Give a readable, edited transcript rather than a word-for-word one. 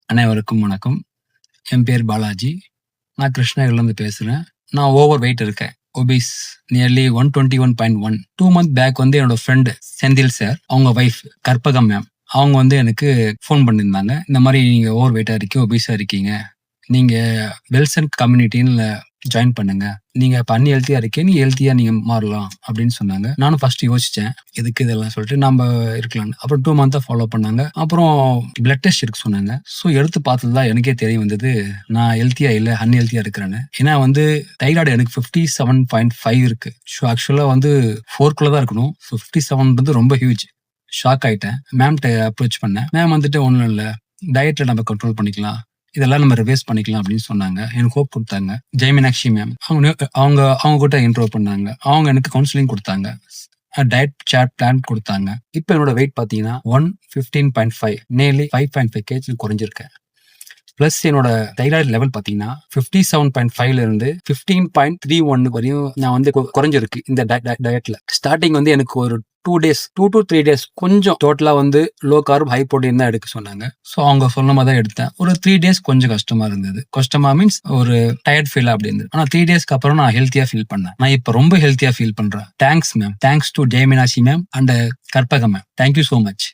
அனைவருக்கும் வணக்கம். என் பேர் பாலாஜி. நான் கிருஷ்ணகிரிலேருந்து பேசுறேன். நான் ஓவர் வெயிட் இருக்கேன். Obese nearly 121.1. 2 மந்த் பேக் வந்து என்னோட ஃப்ரெண்ட் செந்தில் சார், அவங்க வைஃப் கற்பகம் மேம், அவங்க வந்து எனக்கு ஃபோன் பண்ணியிருந்தாங்க. இந்த மாரி நீங்க ஓவர் வெயிட்டா இருக்கீங்க, ஒபீஸா இருக்கீங்க. நீங்க வெல்சன் கம்யூனிட்டின்னு ஜாயின் பண்ணுங்க. நீங்க இப்ப அன்ஹெல்த்தியா இருக்கீங்க, நீங்க ஹெல்த்தியா நீங்க மாறலாம் அப்படின்னு சொன்னாங்க. நானும் ஃபர்ஸ்ட் யோசிச்சேன். எதுக்கு இதெல்லாம் சொல்லிட்டு நம்ப இருக்கலாம்னு. அப்புறம் 2 மந்த்தா ஃபாலோ பண்ணாங்க. அப்புறம் பிளட் டெஸ்ட் எடுக்க சொன்னாங்க. ஸோ எடுத்து பார்த்தது தான் எனக்கே தெரிய வந்தது, நான் ஹெல்த்தியா இல்ல, அன்ஹெல்த்தியா இருக்கிறேன்னு. ஏன்னா வந்து தைராய்டு எனக்கு 57.5 இருக்கு. ஸோ ஆக்சுவலா வந்து 4க்குள்ள தான் இருக்கணும். 57 ரொம்ப ஹியூஜ். ஷாக் ஆயிட்டேன். மேம்ட்ட அப்ரோச் பண்ணேன். மேம் வந்துட்டு ஒண்ணும் இல்ல, டயட்ல நம்ம கண்ட்ரோல் பண்ணிக்கலாம். இதெல்லாம் நம்ம ரிவைஸ் பண்ணிக்கலாம் அப்படின்னு சொன்னாங்க. எனக்கு ஹோப் குடுத்தாங்க. ஜெயமீனாட்சி மேம். அவங்க அவங்க கிட்ட இன்ட்ரோ பண்ணாங்க. அவங்க எனக்கு கவுன்சிலிங் குடுத்தாங்க. டயட் சார்ட் பிளான் குடுத்தாங்க. இப்ப என்னோட வெயிட் பார்த்தீங்கன்னா 115.5, நியர்லி 5.5 கேஜி குறைஞ்சிருக்கேன். பிளஸ் என்னோட தைராய்டு லெவல் பார்த்தீங்கன்னா 57.5ல இருந்து 15.31 வரையும் நான் வந்து குறைஞ்சிருக்கு இந்த டயட்ல. ஸ்டார்டிங் வந்து எனக்கு ஒரு 2 டேஸ், 2 to 3 டேஸ் கொஞ்சம் டோட்டலா வந்து லோ கார்ப் ஹை புரோட்டீன் தான் எடுக்க சொன்னாங்க. ஸோ அவங்க சொன்ன மாதிரி தான் எடுத்தேன். ஒரு 3 டேஸ் கொஞ்சம் கஷ்டமா இருந்தது. கஷ்டமா மீன்ஸ் ஒரு டயர்ட் ஃபீல் அப்படி இருந்தது. ஆனா 3 டேஸ்க்கு அப்புறம் நான் ஹெல்த்தியா ஃபீல் பண்ணேன். நான் இப்ப ரொம்ப ஹெல்த்தியா ஃபீல் பண்றேன். Thanks ma'am. Thanks to Jayameenakshi ma'am and Karpagam ma'am. Thank you so much.